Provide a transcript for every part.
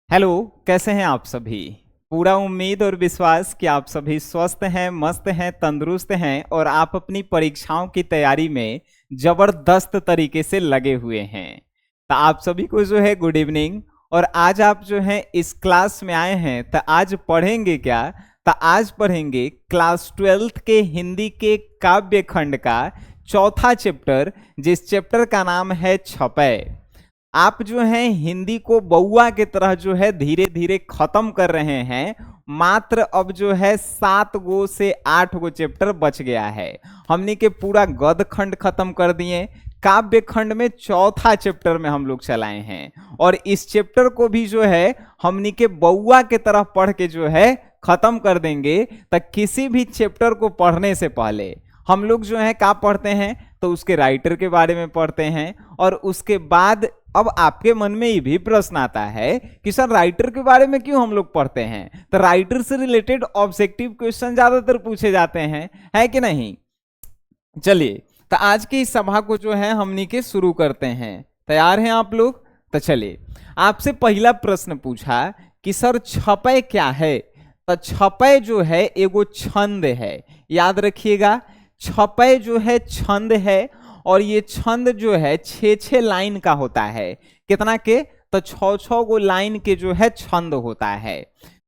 Hello. कैसे हैं आप सभी। पूरा उम्मीद और विश्वास कि आप सभी स्वस्थ हैं, मस्त हैं, तंदुरुस्त हैं और आप अपनी परीक्षाओं की तैयारी में जबरदस्त तरीके से लगे हुए हैं। तो आप सभी को जो है गुड इवनिंग। और आज आप जो है इस क्लास में आए हैं तो आज पढ़ेंगे क्या। तो आज पढ़ेंगे क्लास 12th के हिंदी के काव्य खंड का चौथा चैप्टर, जिस चैप्टर का नाम है छपै। आप जो है हिंदी को बउआ की तरह जो है धीरे धीरे खत्म कर रहे हैं। मात्र अब जो है 7 गो से 8 गो चैप्टर बच गया है। हमने के पूरा गद खंड खत्म कर दिए। काव्य खंड में चौथा चैप्टर में हम लोग चलाए हैं और इस चैप्टर को भी जो है हमने के बउआ की तरह पढ़ के जो है खत्म कर देंगे। तो किसी भी चैप्टर को पढ़ने से पहले हम लोग जो है क्या पढ़ते हैं, तो उसके राइटर के बारे में पढ़ते हैं। और उसके बाद अब आपके मन में ये भी प्रश्न आता है कि सर राइटर के बारे में क्यों हम लोग पढ़ते हैं। तो राइटर से रिलेटेड ऑब्जेक्टिव क्वेश्चन ज्यादातर पूछे जाते हैं, है कि नहीं। चलिए, तो आज की इस सभा को जो है हमनी के शुरू करते हैं। तैयार हैं आप लोग। तो चलिए, आपसे पहला प्रश्न पूछा कि सर छपै क्या है। तो छपै जो है एगो छंद है। याद रखिएगा, छपै जो है छंद है और ये छंद जो है 6-6 लाइन का होता है। कितना के, तो 6-6 गो लाइन के जो है छंद होता है।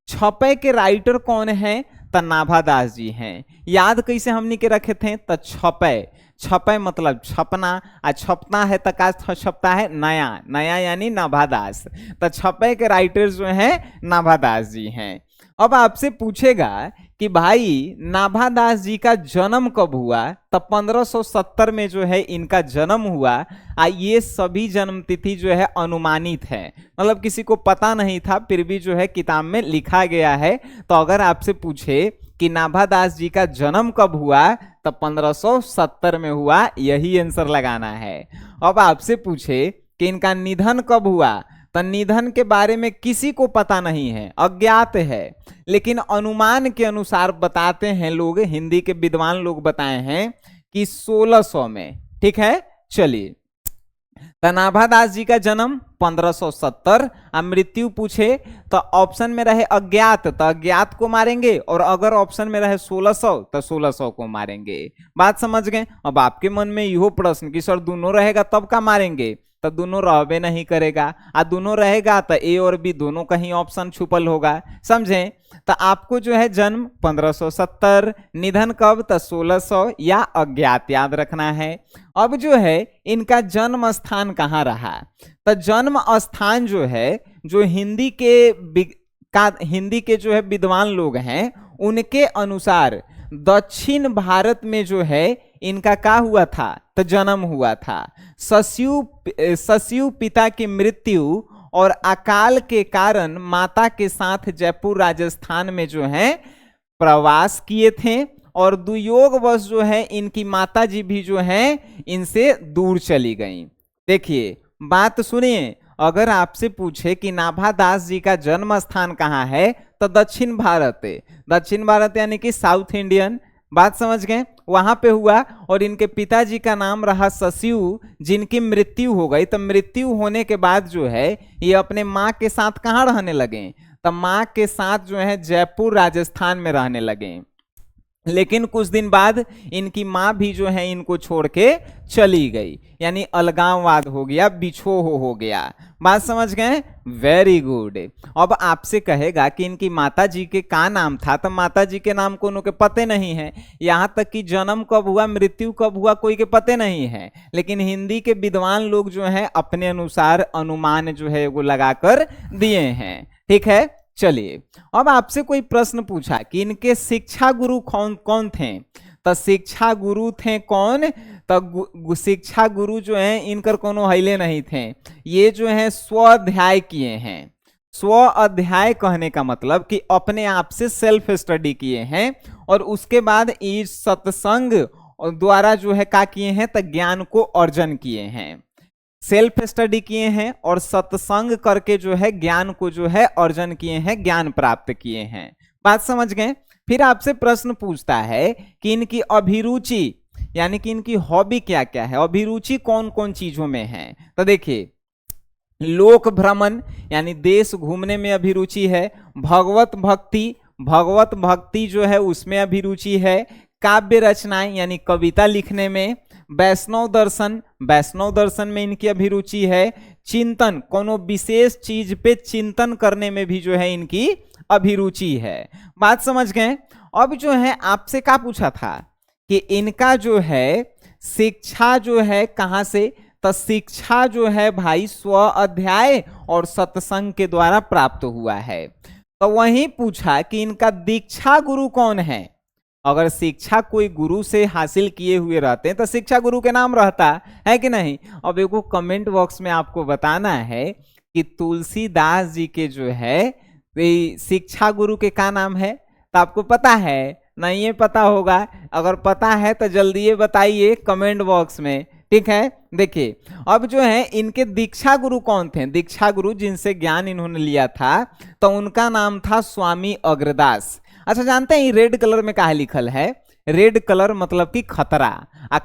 छपै के राइटर कौन है, तो नाभादास जी हैं। याद कैसे हमनी के रखे थे, तो छपै, छपै मतलब छपना, आ छपना है तो का छपता है नया, नया यानी नाभादास। तो छपै के राइटर जो हैं नाभादास जी हैं। अब आपसे पूछेगा कि भाई नाभादास जी का जन्म कब हुआ, तब 1570 में जो है इनका जन्म हुआ। ये सभी जन्म तिथि जो है अनुमानित है, मतलब किसी को पता नहीं था, फिर भी जो है किताब में लिखा गया है। तो अगर आपसे पूछे कि नाभादास जी का जन्म कब हुआ, तब 1570 में हुआ, यही आंसर लगाना है। अब आपसे पूछे कि इनका निधन कब हुआ, तो निधन के बारे में किसी को पता नहीं है, अज्ञात है। लेकिन अनुमान के अनुसार बताते हैं लोग, हिंदी के विद्वान लोग बताए हैं कि 1600 में। ठीक है, चलिए। तो नाभादास जी का जन्म 1570, मृत्यु पूछे तो ऑप्शन में रहे अज्ञात, तो अज्ञात को मारेंगे, और अगर ऑप्शन में रहे 1600 तो 1600 को मारेंगे। बात समझ गए। अब आपके मन में यहो प्रश्न कि सर दोनों रहेगा तब का मारेंगे, तो दोनों रहबे नहीं करेगा। दोनों रहेगा तो ए और बी दोनों कहीं ऑप्शन छुपल होगा, समझें। तो आपको जो है जन्म 1570, निधन कब, तो 1600 या अज्ञात याद रखना है। अब जो है इनका जन्म स्थान कहाँ रहा, तो जन्म स्थान जो है, जो हिंदी के जो है विद्वान लोग हैं उनके अनुसार दक्षिण भारत में जो है इनका क्या हुआ था, तो जन्म हुआ था। ससयु पिता की मृत्यु और अकाल के कारण माता के साथ जयपुर राजस्थान में जो है प्रवास किए थे, और दुयोगवश जो है इनकी माता जी भी जो है इनसे दूर चली गई। देखिए बात सुनिए, अगर आपसे पूछे कि नाभादास जी का जन्म स्थान कहाँ है, तो दक्षिण भारत है। दक्षिण भारत यानी कि साउथ इंडियन, बात समझ गए, वहां पे हुआ। और इनके पिताजी का नाम रहा ससयु, जिनकी मृत्यु हो गई। तो मृत्यु होने के बाद जो है ये अपने माँ के साथ कहाँ रहने लगे, तो माँ के साथ जो है जयपुर राजस्थान में रहने लगे। लेकिन कुछ दिन बाद इनकी माँ भी जो है इनको छोड़ के चली गई, यानी अलगाववाद हो गया, बिछोह हो गया। बात समझ गए, वेरी गुड। अब आपसे कहेगा कि इनकी माता जी के का नाम था, तो माता जी के नाम कोनो के पते नहीं है। यहाँ तक कि जन्म कब हुआ, मृत्यु कब हुआ, कोई के पते नहीं है। लेकिन हिंदी के विद्वान लोग जो है अपने अनुसार अनुमान जो है वो लगाकर दिए हैं। ठीक है, चलिए। अब आपसे कोई प्रश्न पूछा कि इनके शिक्षा गुरु कौन कौन थे, तो शिक्षा गुरु थे कौन, तो शिक्षा गुरु जो हैं इनकर कोनो हिले नहीं थे। ये जो है स्व अध्याय किए हैं। स्व अध्याय कहने का मतलब कि अपने आप से सेल्फ स्टडी किए हैं, और उसके बाद इस सत्संग द्वारा जो है क्या किए हैं, तो ज्ञान को अर्जन किए हैं। सेल्फ स्टडी किए हैं और सत्संग करके जो है ज्ञान को जो है अर्जन किए हैं, ज्ञान प्राप्त किए हैं। बात समझ गए। फिर आपसे प्रश्न पूछता है कि इनकी अभिरुचि यानी कि इनकी हॉबी क्या क्या है, अभिरुचि कौन कौन चीजों में है। तो देखिए लोक भ्रमण यानी देश घूमने में अभिरुचि है, भगवत भक्ति जो है उसमें अभिरुचि है, काव्य रचनाएं यानी कविता लिखने में, वैष्णव दर्शन में इनकी अभिरुचि है, चिंतन कोनो विशेष चीज पे चिंतन करने में भी जो है इनकी अभिरुचि है। बात समझ गए। अब जो है आपसे क्या पूछा था कि इनका जो है शिक्षा जो है कहां से, तो शिक्षा जो है भाई स्व अध्याय और सत्संग के द्वारा प्राप्त हुआ है। तो वहीं पूछा कि इनका दीक्षा गुरु कौन है। अगर शिक्षा कोई गुरु से हासिल किए हुए रहते हैं तो शिक्षा गुरु के नाम रहता है कि नहीं। अब एक कमेंट बॉक्स में आपको बताना है कि तुलसीदास जी के जो है शिक्षा गुरु के क्या नाम है, तो आपको पता है, नहीं ये पता होगा, अगर पता है तो जल्दी ये बताइए कमेंट बॉक्स में, ठीक है। देखिए अब जो है इनके दीक्षा गुरु कौन थे, दीक्षा गुरु जिनसे ज्ञान इन्होंने लिया था तो उनका नाम था स्वामी अग्रदास। अच्छा जानते हैं ये रेड कलर में क्या लिखल है, रेड कलर मतलब कि खतरा,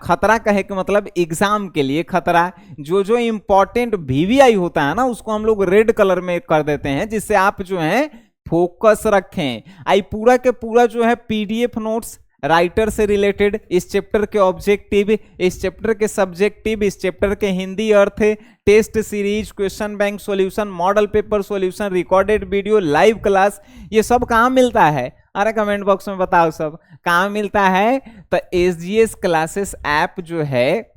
खतरा कहे कि मतलब एग्जाम के लिए खतरा, जो जो इंपॉर्टेंट वीवीआई होता है ना उसको हम लोग रेड कलर में कर देते हैं जिससे आप जो है फोकस रखें। आई पूरा के पूरा जो है पीडीएफ नोट्स राइटर से रिलेटेड, इस चैप्टर के ऑब्जेक्टिव, इस चैप्टर के सब्जेक्टिव, इस चैप्टर के हिंदी अर्थ, test series, question bank solution, model paper solution, recorded video, live class, ये सब कहाँ मिलता है, अरे कमेंट बॉक्स में बताओ सब कहाँ मिलता है। तो एसजीएस क्लासेस ऐप जो है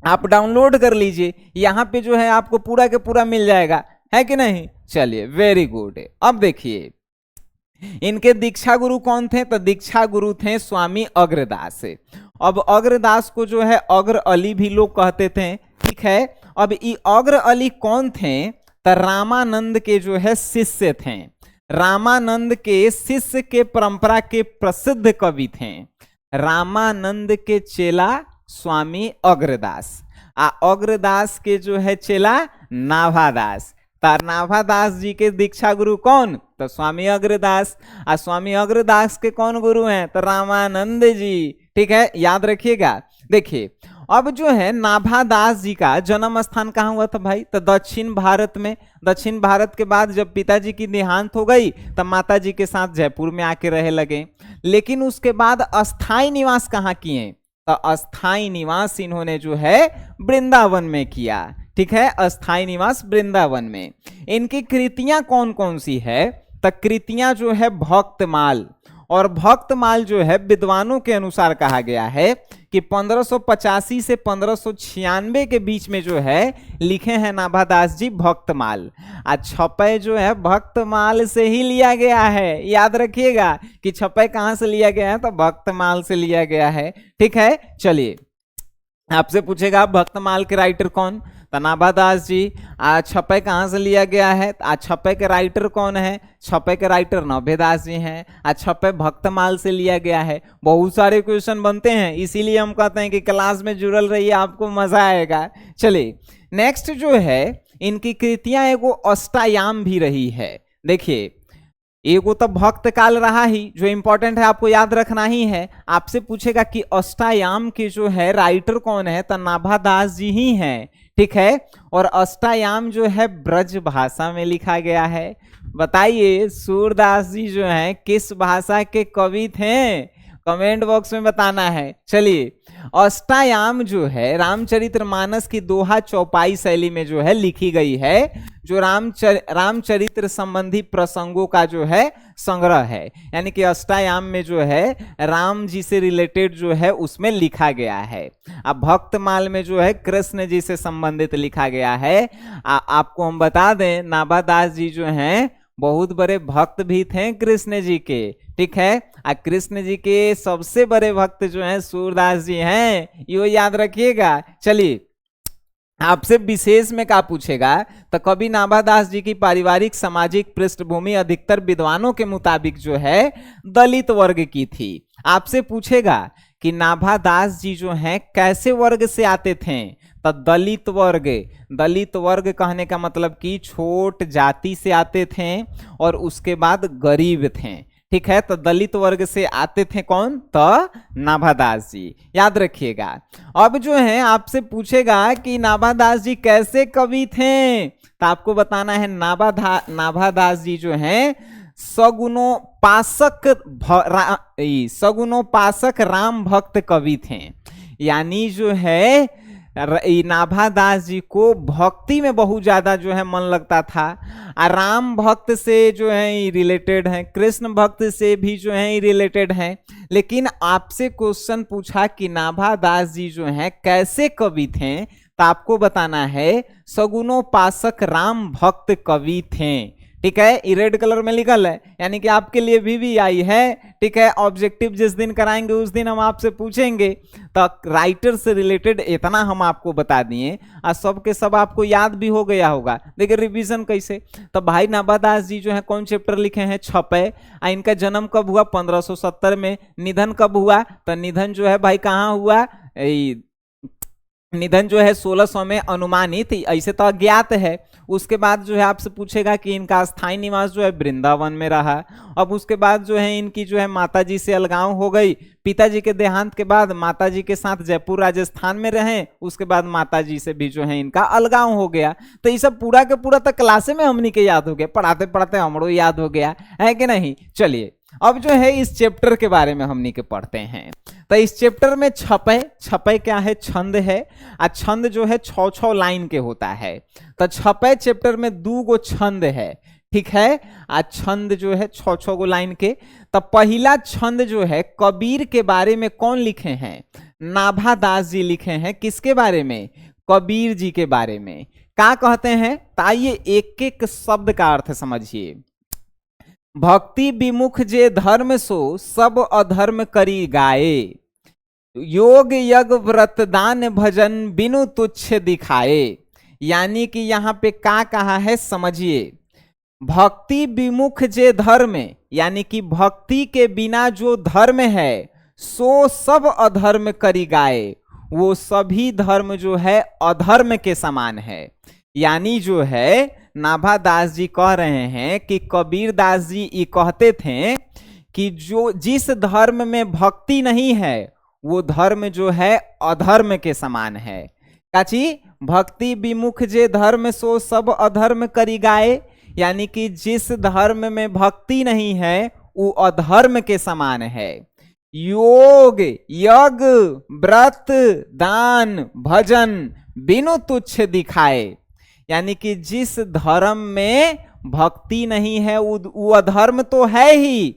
आप डाउनलोड कर लीजिए, यहाँ पे जो है आपको पूरा के पूरा मिल जाएगा, है कि नहीं। चलिए वेरी गुड। अब देखिए इनके दीक्षा गुरु कौन थे, तो दीक्षा गुरु थे स्वामी अग्रदास। अब अग्रदास को जो है अग्र अली भी लोग कहते थे, ठीक है। अब ये अग्र अली कौन थे, तो रामानंद के जो है शिष्य थे, रामानंद के शिष्य के परंपरा के प्रसिद्ध कवि थे, रामानंद के चेला स्वामी अग्रदास, अग्रदास के जो है चेला नाभादास। नाभादास जी के दीक्षा गुरु कौन, तो स्वामी अग्रदास, स्वामी अग्रदास के कौन गुरु हैं, तो रामानंद जी, ठीक है, याद रखिएगा। देखिए अब जो है नाभादास जी का जन्म स्थान कहाँ हुआ था भाई, तो दक्षिण भारत में। दक्षिण भारत के बाद जब पिताजी की देहांत हो गई तब माता जी के साथ जयपुर में आके रहे लगे, लेकिन उसके बाद अस्थाई निवास कहाँ किए, तो अस्थाई निवास इन्होंने जो है वृंदावन में किया, ठीक है, अस्थाई निवास वृंदावन में। इनकी कृतियां कौन कौन सी है, तो कृतियां जो है भक्तमाल, और भक्तमाल जो है विद्वानों के अनुसार कहा गया है कि 1585 से 1596 के बीच में जो है लिखे हैं नाभादास जी भक्तमाल। छपै जो है भक्तमाल से ही लिया गया है, याद रखिएगा कि छपै कहां से लिया गया है, तो भक्तमाल से लिया गया है, ठीक है। चलिए आपसे पूछेगा भक्तमाल के राइटर कौन, तो नाभादास जी। छपै कहाँ से लिया गया है, छपै के राइटर कौन है, छपै के राइटर नौभेदास जी हैं। छपै भक्तमाल से लिया गया है। बहुत सारे क्वेश्चन बनते हैं, इसीलिए हम कहते हैं कि क्लास में जुड़ल रहिए, आपको मजा आएगा। चलिए नेक्स्ट जो है इनकी कृतियां एगो अष्टायाम भी रही है। देखिए एगो तो भक्त काल रहा ही, जो इंपॉर्टेंट है आपको याद रखना ही है। आपसे पूछेगा कि अष्टायाम के जो है राइटर कौन है, तो नाभादास जी ही हैं, ठीक है। और अष्टायाम जो है ब्रज भाषा में लिखा गया है। बताइए सूरदास जी जो हैं किस भाषा के कवि थे, कमेंट बॉक्स में बताना है। चलिए अष्टायाम जो है रामचरितमानस की दोहा चौपाई शैली में जो है लिखी गई है, जो रामचरित्र संबंधी प्रसंगों का जो है संग्रह है, यानी कि अष्टायाम में जो है राम जी से रिलेटेड जो है उसमें लिखा गया है। अब भक्तमाल में जो है कृष्ण जी से संबंधित लिखा गया है। आपको हम बता दें नाभादास जी जो हैं बहुत बड़े भक्त भी थे कृष्ण जी के, ठीक है। कृष्ण जी के सबसे बड़े भक्त जो हैं सूरदास जी हैं, ये याद रखिएगा। चलिए आपसे विशेष में क्या पूछेगा, तो कवि नाभादास जी की पारिवारिक सामाजिक पृष्ठभूमि अधिकतर विद्वानों के मुताबिक जो है दलित वर्ग की थी। आपसे पूछेगा कि नाभादास जी जो हैं कैसे वर्ग से आते थे, तो दलित वर्ग। दलित वर्ग कहने का मतलब कि छोट जाति से आते थे और उसके बाद गरीब थे, ठीक है, तो दलित वर्ग से आते थे कौन? तो नाभादास जी, याद रखिएगा। अब जो है आपसे पूछेगा कि नाभादास जी कैसे कवि थे, तो आपको बताना है नाभादास जी जो हैं सगुणोपासक राम भक्त कवि थे। यानी जो है नाभादास जी को भक्ति में बहुत ज्यादा जो है मन लगता था, और राम भक्त से जो है रिलेटेड है, कृष्ण भक्त से भी जो है रिलेटेड है। लेकिन आपसे क्वेश्चन पूछा कि नाभादास जी जो है कैसे कवि थे, तो आपको बताना है सगुणोपासक राम भक्त कवि थे। ठीक है, ये रेड कलर में लिखल है, यानी कि आपके लिए भी आई है। ठीक है, ऑब्जेक्टिव जिस दिन कराएंगे उस दिन हम आपसे पूछेंगे, तो राइटर से रिलेटेड इतना हम आपको बता दिए, और सब के सब आपको याद भी हो गया होगा। देखिए रिवीजन कैसे, तो भाई नाभादास जी जो है कौन चैप्टर लिखे हैं? छपे। इनका जन्म कब हुआ? 1570 में। निधन कब हुआ? तो निधन जो है भाई कहाँ हुआ? निधन जो है 1600 में अनुमानित, ऐसे तो अज्ञात है। उसके बाद जो है आपसे पूछेगा कि इनका स्थायी निवास जो है वृंदावन में रहा। अब उसके बाद जो है इनकी जो है माताजी से अलगाव हो गई। पिताजी के देहांत के बाद माताजी के साथ जयपुर राजस्थान में रहे, उसके बाद माताजी से भी जो है इनका अलगाव हो गया। तो ये सब पूरा के पूरा तक क्लासे में हमनी के याद हो गया, पढ़ाते पढ़ाते हमरो याद हो गया है कि नहीं। चलिए अब जो है इस चैप्टर के बारे में हमनी के पढ़ते हैं। तो इस चैप्टर में छपे क्या है? छंद है। और छंद जो है 6-6 लाइन के होता है। तो छपे चैप्टर में 2 गो छंद है। ठीक है, आज छंद जो है 6-6 गो लाइन के। तो पहला छंद जो है कबीर के बारे में कौन लिखे हैं? नाभादास जी लिखे हैं। किसके बारे में? कबीर जी के बारे में। क्या कहते हैं? ताइए एक एक शब्द का अर्थ समझिए। भक्ति विमुख जे धर्म सो सब अधर्म करी गाए, योग यज्ञ व्रत दान भजन बिनु तुच्छ दिखाए। यानी कि यहाँ पे क्या कहा है समझिए। भक्ति विमुख जे धर्म, यानी कि भक्ति के बिना जो धर्म है सो सब अधर्म करी गाए, वो सभी धर्म जो है अधर्म के समान है। यानी जो है नाभादास जी कह रहे हैं कि कबीर दास जी ये कहते थे कि जो जिस धर्म में भक्ति नहीं है वो धर्म जो है अधर्म के समान है। काची? भक्ति विमुख जे धर्म सो सब अधर्म करी गाए, यानी कि जिस धर्म में भक्ति नहीं है वो अधर्म के समान है। योग यज्ञ व्रत दान भजन बिनु तुच्छ दिखाए, यानी कि जिस धर्म में भक्ति नहीं है वो अधर्म तो है ही,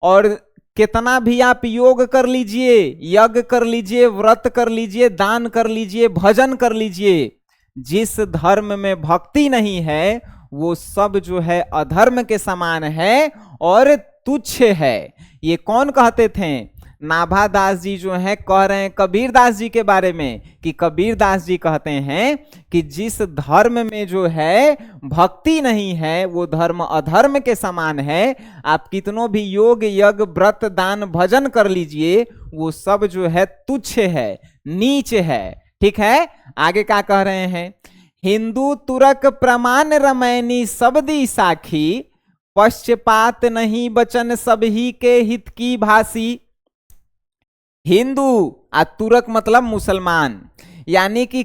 और कितना भी आप योग कर लीजिए, यज्ञ कर लीजिए, व्रत कर लीजिए, दान कर लीजिए, भजन कर लीजिए, जिस धर्म में भक्ति नहीं है वो सब जो है अधर्म के समान है और तुच्छ है। ये कौन कहते थे? नाभादास जी जो है कह रहे हैं कबीर दास जी के बारे में, कि कबीर दास जी कहते हैं कि जिस धर्म में जो है भक्ति नहीं है वो धर्म अधर्म के समान है। आप कितनों भी योग यज्ञ व्रत दान भजन कर लीजिए वो सब जो है तुच्छ है, नीच है। ठीक है, आगे क्या कह रहे हैं? हिंदू तुरक प्रमाण रमैनी सबदी साखी, पश्चात नहीं बचन सबही के हित की भाषी। हिंदू आ तुरक मतलब मुसलमान, यानी कि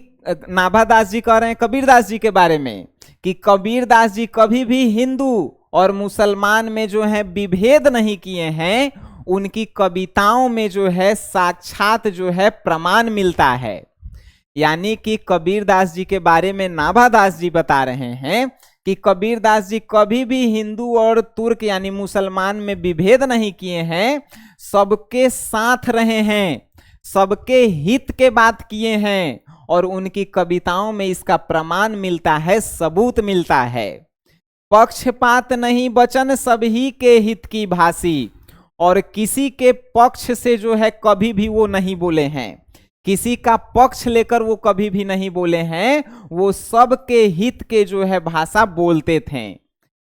नाभादास जी कह रहे हैं कबीर दास जी के बारे में कि कबीर दास जी कभी भी हिंदू और मुसलमान में जो है विभेद नहीं किए हैं। उनकी कविताओं में जो है साक्षात जो है प्रमाण मिलता है। यानी कि कबीर दास जी के बारे में नाभादास जी बता रहे हैं कि कबीर दास जी कभी भी हिंदू और तुर्क यानी मुसलमान में विभेद नहीं किए हैं, सबके साथ रहे हैं, सबके हित के बात किए हैं, और उनकी कविताओं में इसका प्रमाण मिलता है, सबूत मिलता है। पक्षपात नहीं बचन सभी के हित की भाषी, और किसी के पक्ष से जो है कभी भी वो नहीं बोले हैं, किसी का पक्ष लेकर वो कभी भी नहीं बोले हैं, वो सबके हित के जो है भाषा बोलते थे।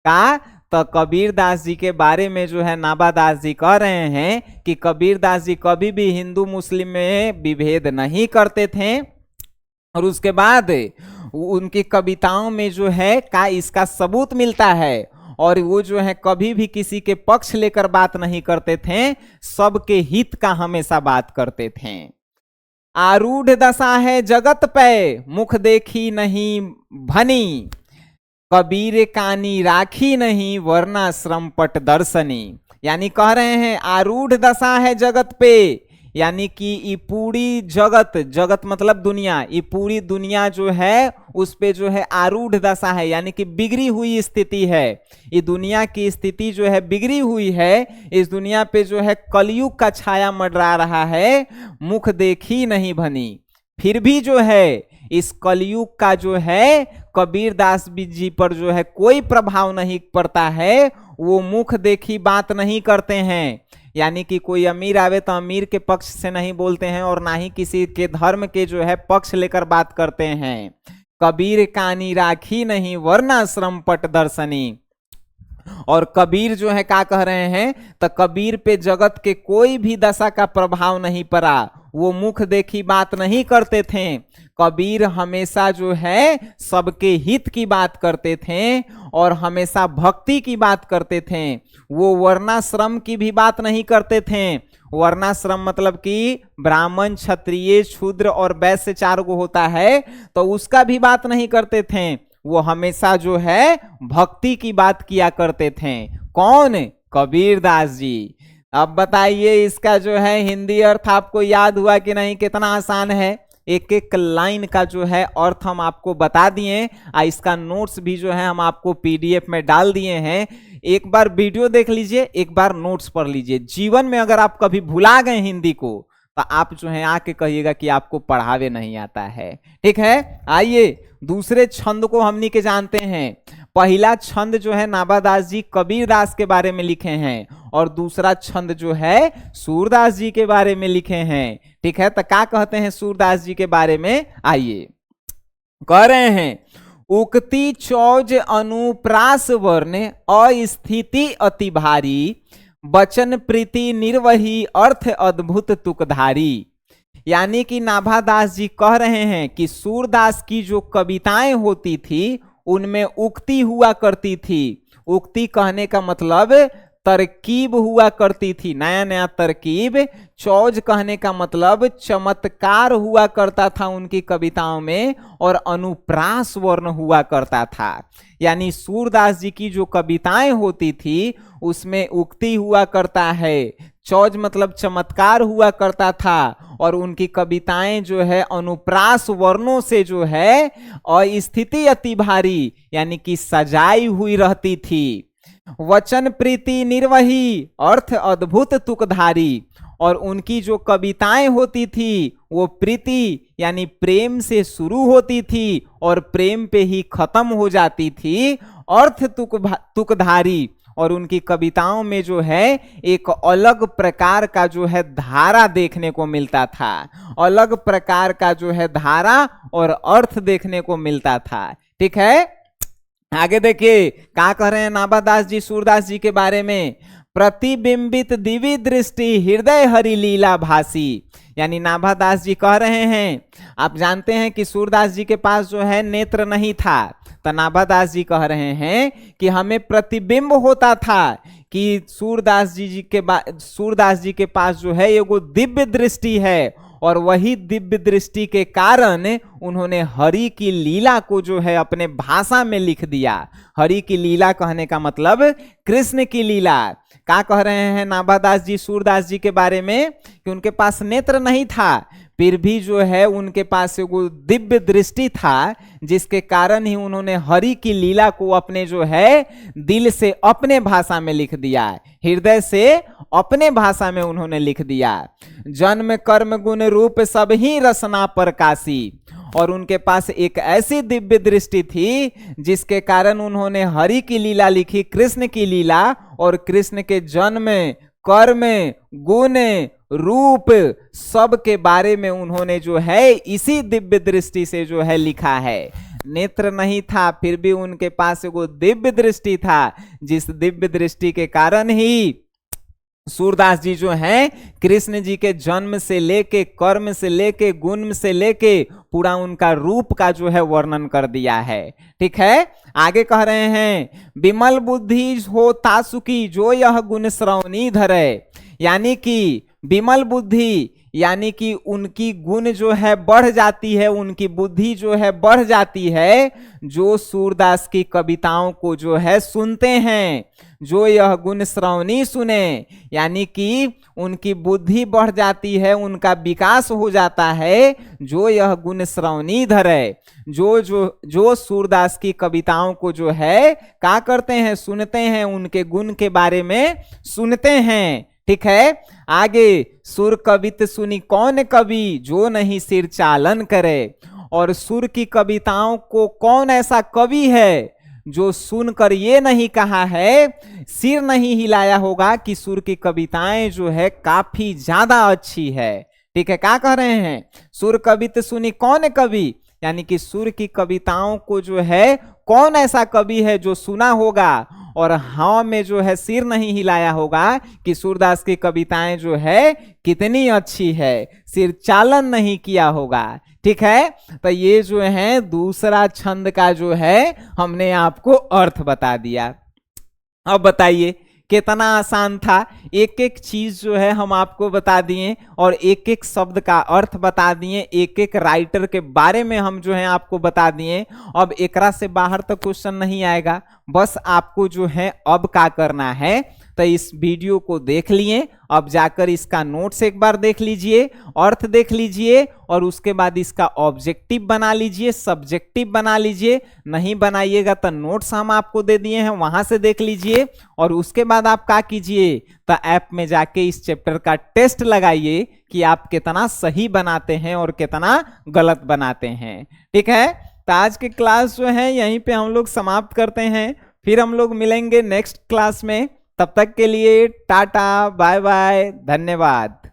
का तो कबीर दास जी के बारे में जो है नाभादास जी कह रहे हैं कि कबीर दास जी कभी भी हिंदू मुस्लिम में विभेद नहीं करते थे, और उसके बाद उनकी कविताओं में जो है का इसका सबूत मिलता है। और वो जो है कभी भी किसी के पक्ष लेकर बात नहीं करते थे, सबके हित का हमेशा बात करते थे। आरूढ़ दशा है जगत पे, मुख देखी नहीं भनी, कबीर कानी राखी नहीं, वरना श्रम पट दर्शनी। यानी कह रहे हैं आरूढ़ दशा है जगत पे, यानी कि ये पूरी जगत, जगत मतलब दुनिया, ये पूरी दुनिया जो है उस पे जो है आरूढ़ दशा है, यानी कि बिगड़ी हुई स्थिति है। ये दुनिया की स्थिति जो है बिगड़ी हुई है, इस दुनिया पे जो है कलयुग का छाया मंडरा रहा है, मुख देखी नहीं भनी। फिर भी जो है इस कलयुग का जो है कबीरदास जी पर जो है कोई प्रभाव नहीं पड़ता है, वो मुख देखी बात नहीं करते हैं। यानी कि कोई अमीर आवे तो अमीर के पक्ष से नहीं बोलते हैं और ना ही किसी के धर्म के जो है पक्ष लेकर बात करते हैं। कबीर कानी राखी नहीं, वरना श्रम पट दर्शनी। और कबीर जो है क्या कह रहे हैं, तो कबीर पे जगत के कोई भी दशा का प्रभाव नहीं पड़ा, वो मुख देखी बात नहीं करते थे। कबीर हमेशा जो है सबके हित की बात करते थे और हमेशा भक्ति की बात करते थे। वो वर्णाश्रम की भी बात नहीं करते थे। वर्णाश्रम मतलब कि ब्राह्मण, क्षत्रिय, शूद्र और वैश्य 4 गो होता है, तो उसका भी बात नहीं करते थे। वो हमेशा जो है भक्ति की बात किया करते थे। कौन? कबीरदास जी। अब बताइए इसका जो है हिंदी अर्थ आपको याद हुआ कि नहीं? कितना आसान है। एक एक लाइन का जो है अर्थ हम आपको बता दिए, इसका नोट्स भी जो है हम आपको पीडीएफ में डाल दिए हैं। एक बार वीडियो देख लीजिए, एक बार नोट्स पढ़ लीजिए। जीवन में अगर आप कभी भुला गए हिंदी को तो आप जो है आके कहिएगा कि आपको पढ़ावे नहीं आता है। ठीक है, आइए दूसरे छंद को हमनी के जानते हैं। पहला छंद जो है नाभादास जी कबीरदास के बारे में लिखे हैं और दूसरा छंद जो है सूरदास जी के बारे में लिखे हैं। ठीक है, तो क्या कहते हैं सूरदास जी के बारे में? आइए, कह रहे हैं उक्ति चौज अनुप्रास वर्ण, अस्थिति अति भारी, वचन प्रीति निर्वही, अर्थ अद्भुत तुकधारी। यानी कि नाभादास जी कह रहे हैं कि सूरदास की जो कविताएं होती थी उनमें उक्ति हुआ करती थी। उक्ति कहने का मतलब तरकीब हुआ करती थी, नया नया तरकीब। चौज कहने का मतलब चमत्कार हुआ करता था उनकी कविताओं में, और अनुप्रास वर्ण हुआ करता था। यानी सूरदास जी की जो कविताएं होती थी उसमें उक्ति हुआ करता है, चौज मतलब चमत्कार हुआ करता था, और उनकी कविताएं जो है अनुप्रास वर्णों से जो है अस्थिति अति भारी यानी कि सजाई हुई रहती थी। वचन प्रीति निर्वही, अर्थ अद्भुत तुकधारी। और उनकी जो कविताएं होती थी वो प्रीति यानी प्रेम से शुरू होती थी और प्रेम पे ही खत्म हो जाती थी। अर्थ तुकधारी, और उनकी कविताओं में जो है एक अलग प्रकार का जो है धारा देखने को मिलता था, अलग प्रकार का जो है धारा और अर्थ देखने को मिलता था। ठीक है, आगे देखिए क्या कह रहे हैं नाभादास जी सूरदास जी के बारे में। प्रतिबिंबित दिव्य दृष्टि, हृदय हरि लीला भासी। यानी नाभादास जी कह रहे हैं, आप जानते हैं कि सूरदास जी के पास जो है नेत्र नहीं था, तो नाभादास जी कह रहे हैं कि हमें प्रतिबिंब होता था कि सूरदास जी के पास जो है एगो दिव्य दृष्टि है, और वही दिव्य दृष्टि के कारण उन्होंने हरि की लीला को जो है अपने भाषा में लिख दिया। हरि की लीला कहने का मतलब कृष्ण की लीला। क्या कह रहे हैं नाभादास जी सूरदास जी के बारे में कि उनके पास नेत्र नहीं था, फिर भी जो है उनके पास एगो दिव्य दृष्टि था, जिसके कारण ही उन्होंने हरि की लीला को अपने जो है दिल से अपने भाषा में लिख दिया, हृदय से अपने भाषा में उन्होंने लिख दिया। जन्म कर्म गुण रूप सब ही रसना प्रकाशी। और उनके पास एक ऐसी दिव्य दृष्टि थी जिसके कारण उन्होंने हरि की लीला लिखी, कृष्ण की लीला, और कृष्ण के जन्म, कर्म, गुण, रूप सब के बारे में उन्होंने जो है इसी दिव्य दृष्टि से जो है लिखा है। नेत्र नहीं था फिर भी उनके पास एगो दिव्य दृष्टि था, जिस दिव्य दृष्टि के कारण ही सूरदास जी जो हैं कृष्ण जी के जन्म से लेके, कर्म से लेके, गुण से लेके पूरा उनका रूप का जो है वर्णन कर दिया है। ठीक है, आगे कह रहे हैं विमल बुद्धि हो तासुकी जो यह गुण श्रवणी धरे, यानी कि विमल बुद्धि यानी कि उनकी गुण जो है बढ़ जाती है, उनकी बुद्धि जो है बढ़ जाती है जो सूरदास की कविताओं को जो है सुनते हैं। जो यह गुण श्रवणी सुने, यानी कि उनकी बुद्धि बढ़ जाती है, उनका विकास हो जाता है। जो यह गुण श्रवणी धरे, जो सूरदास की कविताओं को जो है क्या करते हैं, सुनते हैं, उनके गुण के बारे में सुनते हैं। ठीक है, आगे सुर कवित सुनी कौन कवि जो नहीं सिर चालन करे, और सुर की कविताओं को कौन ऐसा कवि है जो सुनकर ये नहीं कहा है, सिर नहीं हिलाया होगा कि सुर की कविताएं जो है काफी ज्यादा अच्छी है। ठीक है, क्या कह रहे हैं, सुर कवित सुनी कौन कवि, यानी कि सुर की कविताओं को जो है कौन ऐसा कवि है जो सुना होगा और हाँ में जो है सिर नहीं हिलाया होगा कि सूरदास की कविताएं जो है कितनी अच्छी है, सिर चालन नहीं किया होगा। ठीक है, तो ये जो है दूसरा छंद का जो है हमने आपको अर्थ बता दिया। अब बताइए कितना आसान था, एक एक चीज जो है हम आपको बता दिए और एक एक शब्द का अर्थ बता दिए, एक एक राइटर के बारे में हम जो है आपको बता दिए। अब एकरा से बाहर तो क्वेश्चन नहीं आएगा, बस आपको जो है अब क्या करना है, तो इस वीडियो को देख लिए, अब जाकर इसका नोट्स एक बार देख लीजिए, अर्थ देख लीजिए और उसके बाद इसका ऑब्जेक्टिव बना लीजिए, सब्जेक्टिव बना लीजिए। नहीं बनाइएगा तो नोट्स हम आपको दे दिए हैं, वहां से देख लीजिए और उसके बाद आप क्या कीजिए, तो ऐप में जाके इस चैप्टर का टेस्ट लगाइए कि आप कितना सही बनाते हैं और कितना गलत बनाते हैं। ठीक है, तो आज की क्लास जो है यहीं पे हम लोग समाप्त करते हैं, फिर हम लोग मिलेंगे नेक्स्ट क्लास में। तब तक के लिए टाटा बाय बाय, धन्यवाद।